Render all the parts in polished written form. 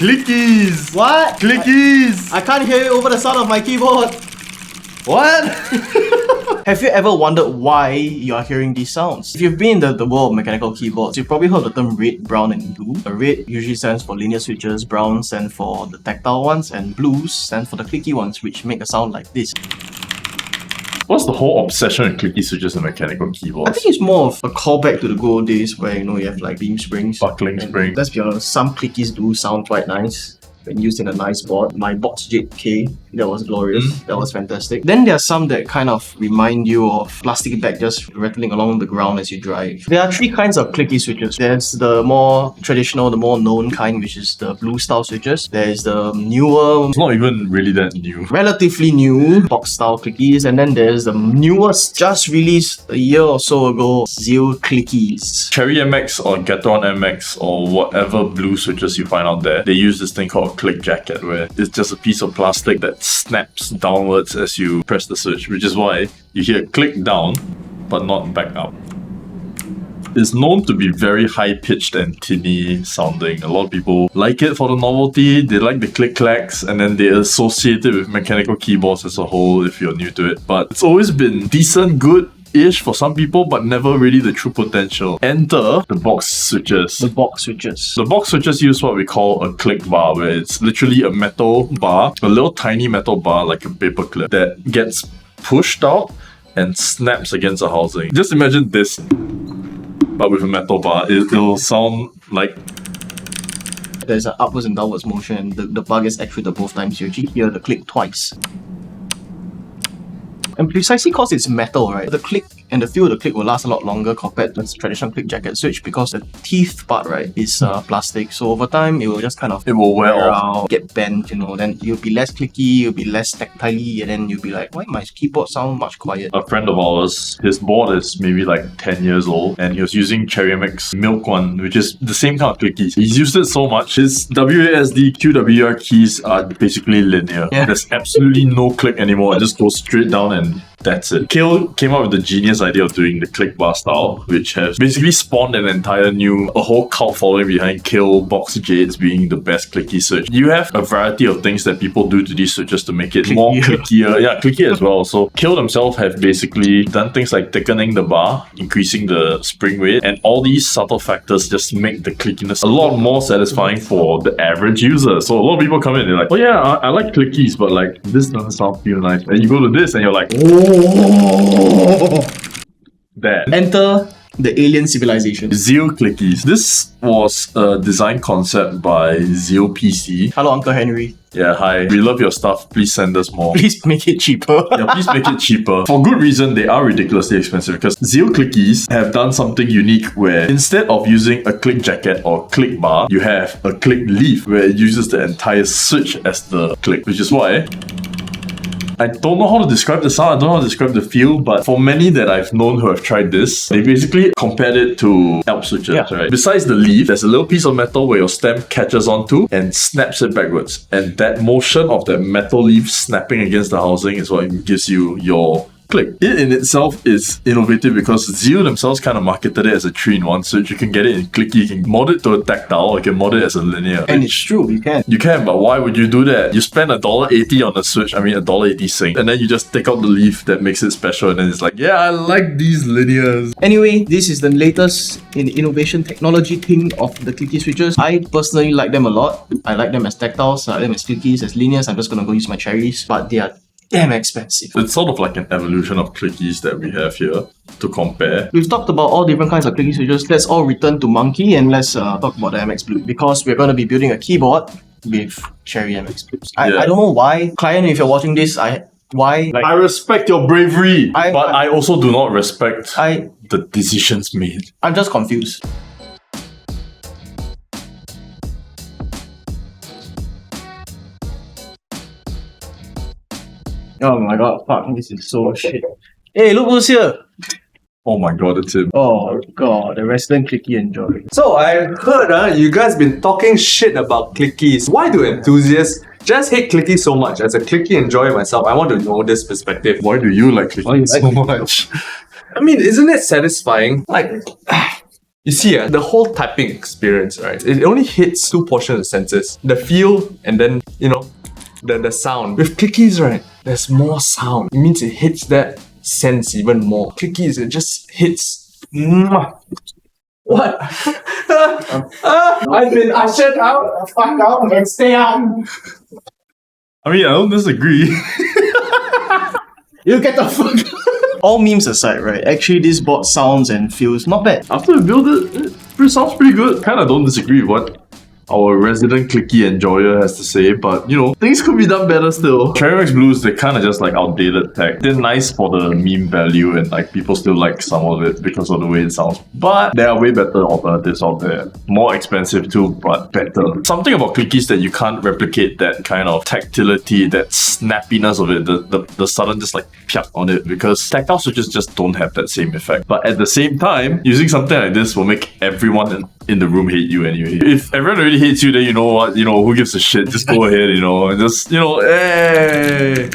Clickies! What? Clickies! I can't hear it over the sound of my keyboard. What? Have you ever wondered why you are hearing these sounds? If you've been in the world of mechanical keyboards, you've probably heard the term red, brown, and blue. Red usually stands for linear switches, brown stands for the tactile ones, and blues stands for the clicky ones, which make a sound like this. What's the whole obsession with clicky switches and mechanical keyboards? I think it's more of a callback to the good old days where you have like beam springs. Buckling spring. Let's be honest, some clickies do sound quite nice when used in a nice board. My Box JTK, that was glorious. That was fantastic. Then there are some that kind of remind you of plastic bag just rattling along the ground as you drive. There are three kinds of clicky switches. There's the more traditional, the more known kind, which is the blue style switches. There's the newer, It's not even really that new. relatively new box style clickies, and then there's the newest, just released a year or so ago, Zeal Clickiez. Cherry MX or Gateron MX or whatever blue switches you find out there, they use this thing called a click jacket where it's just a piece of plastic that snaps downwards as you press the switch, which is why you hear click down but not back up. It's known to be very high-pitched and tinny sounding. A lot of people like it for the novelty, they like the click-clacks, and then they associate it with mechanical keyboards as a whole if you're new to it. But it's always been decent, good-ish for some people, but never really the true potential. Enter the box switches. The box switches. The box switches use what we call a click bar, where it's literally a metal bar, a little tiny metal bar like a paper clip that gets pushed out and snaps against a housing. Just imagine this, but with a metal bar. It'll sound like... There's an upwards and downwards motion, and the bar gets actuated both times. You actually hear the click twice. And precisely because it's metal, right, the click and the feel of the click will last a lot longer compared to the traditional click jacket switch because the teeth part, right, is plastic. So over time, it will just kind of it will wear off. out, get bent, then you'll be less clicky, you'll be less tactile, and then you'll be like, why my keyboard sound much quiet? A friend of ours, his board is maybe like 10 years old, and he was using Cherry MX Milk one, which is the same kind of clickies. He's used it so much. His WASD, QWR keys are basically linear. Yeah. There's absolutely no click anymore. It just goes straight down and that's it. Kailh came up with the genius idea of doing the click bar style, which has basically spawned a whole cult following behind Kailh Box Jades being the best clicky switch. You have a variety of things that people do to these switches to make it more clickier. Yeah, clicky as well. So Kailh themselves have basically done things like thickening the bar, increasing the spring weight, and all these subtle factors just make the clickiness a lot more satisfying for the average user. So a lot of people come in and they're like, oh yeah, I like clickies, but like this doesn't feel nice. And you go to this and you're like, oh, that. Enter the alien civilization. Zeal Clickiez. This was a design concept by Zeal PC. Hello, Uncle Henry. Yeah, hi. We love your stuff. Please send us more. Please make it cheaper. Yeah, please make it cheaper. For good reason, they are ridiculously expensive because Zeal Clickiez have done something unique where instead of using a click jacket or click bar, you have a click leaf where it uses the entire switch as the click, which is why I don't know how to describe the sound, I don't know how to describe the feel, but for many that I've known who have tried this, they basically compared it to ALP switches, right? Besides the leaf, there's a little piece of metal where your stem catches onto and snaps it backwards. And that motion of that metal leaf snapping against the housing is what gives you your click. It in itself is innovative because Zeal themselves kind of marketed it as a 3-in-1 switch. You can get it in clicky, you can mod it to a tactile, or you can mod it as a linear. And it's true, you can. You can, but why would you do that? You spend $1.80 on the switch, $1.80 sync, and then you just take out the leaf that makes it special, and then it's like, yeah, I like these linears. Anyway, this is the latest in the innovation technology thing of the clicky switches. I personally like them a lot. I like them as tactiles, I like them as clickies, as linears. I'm just gonna go use my cherries, but they are damn expensive. It's sort of like an evolution of clickies that we have here to compare. We've talked about all different kinds of clicky switches. Let's all return to Monkey and let's talk about the MX Blue because we're going to be building a keyboard with Cherry MX Blues. I don't know why. Client, if you're watching this, I respect your bravery, but I also do not respect the decisions made. I'm just confused. Oh my god, fuck, this is so shit. Hey, look who's here! Oh my god, it's him. Oh god, the resident clicky enjoy. So I heard you guys been talking shit about clickies. Why do enthusiasts just hate clickies so much? As a clicky enjoyer myself, I want to know this perspective. Why do you like clickies so much? I mean, isn't it satisfying? Like, You see, the whole typing experience, right? It only hits two portions of the senses. The feel and then, the sound. With clickies, right, there's more sound. It means it hits that sense even more. Clickies, it just hits. What? I've been ushered out. Fuck out and stay out. I mean, I don't disagree. You get the fuck. All memes aside, right? Actually, this board sounds and feels not bad. After we build it, it sounds pretty good. Kinda don't disagree with what our resident clicky enjoyer has to say, but things could be done better still. Cherry Blues, they're kind of just like outdated tech. They're nice for the meme value and like people still like some of it because of the way it sounds. But there are way better alternatives out there. More expensive too, but better. Something about clickies that you can't replicate that kind of tactility, that snappiness of it, the sudden just like piak on it, because tactile switches just don't have that same effect. But at the same time, using something like this will make everyone in the room hate you anyway. If everyone already hates you, then you know what, who gives a shit? Just go ahead, and just, hey!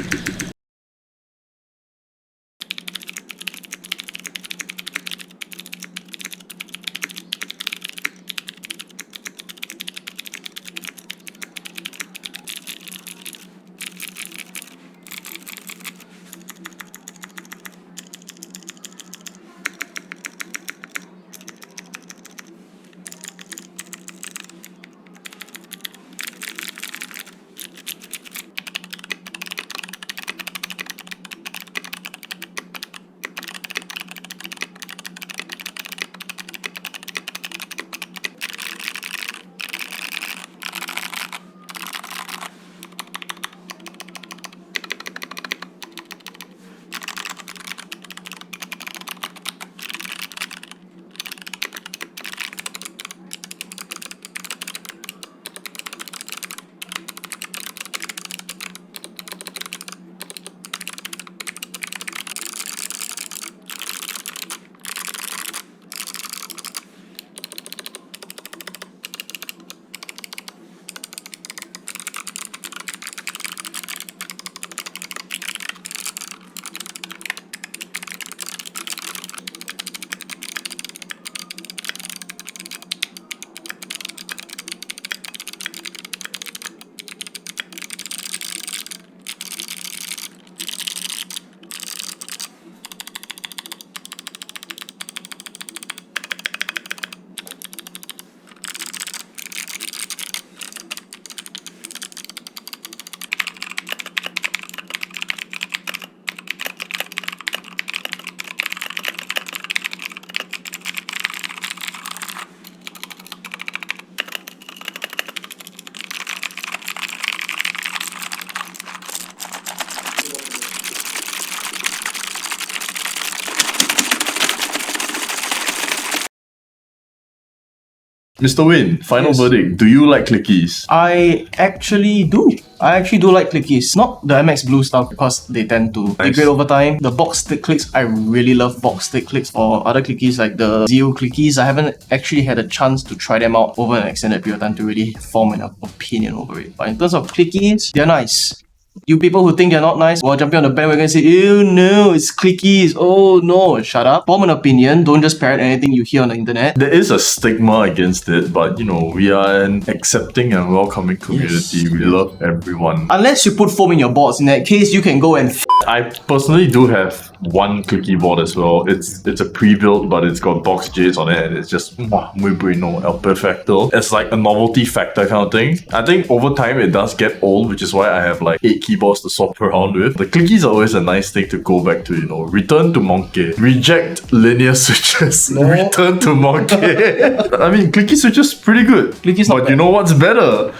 Mr. Wayne, final verdict. Do you like clickies? I actually do. I actually do like clickies. Not the MX Blue stuff because they tend to degrade over time. The box stick clicks, I really love box stick clicks, or other clickies like the Zeal Clickiez. I haven't actually had a chance to try them out over an extended period of time to really form an opinion over it. But in terms of clickies, they're nice. You people who think they're not nice, while jumping on the bandwagon and say, ew, no, it's clickies. Oh no, shut up. Form an opinion. Don't just parrot anything you hear on the internet. There is a stigma against it, but we are an accepting and welcoming community. Yes. We love everyone. Unless you put foam in your boards, in that case, you can go and I personally do have one clicky board as well. It's a pre-built, but it's got box jades on it, and it's just muy bueno, el perfecto. It's like a novelty factor kind of thing. I think over time it does get old, which is why I have like 8 keyboards to swap around with. The clickies are always a nice thing to go back to, return to monkey. Reject linear switches. No. Return to monkey. I mean, clicky switches pretty good. Clickies not but bad. you know what's better?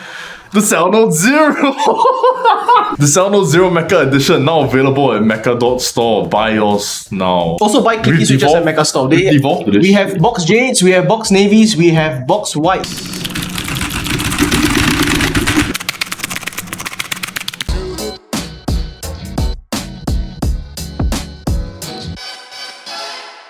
The Soundnote Zero! The Soundnote Zero Mecha Edition now available at mecha.store. Buy yours now. Also buy clickies switches at mecha.store. Devolve to this We have box jades, we have box navies, we have box whites.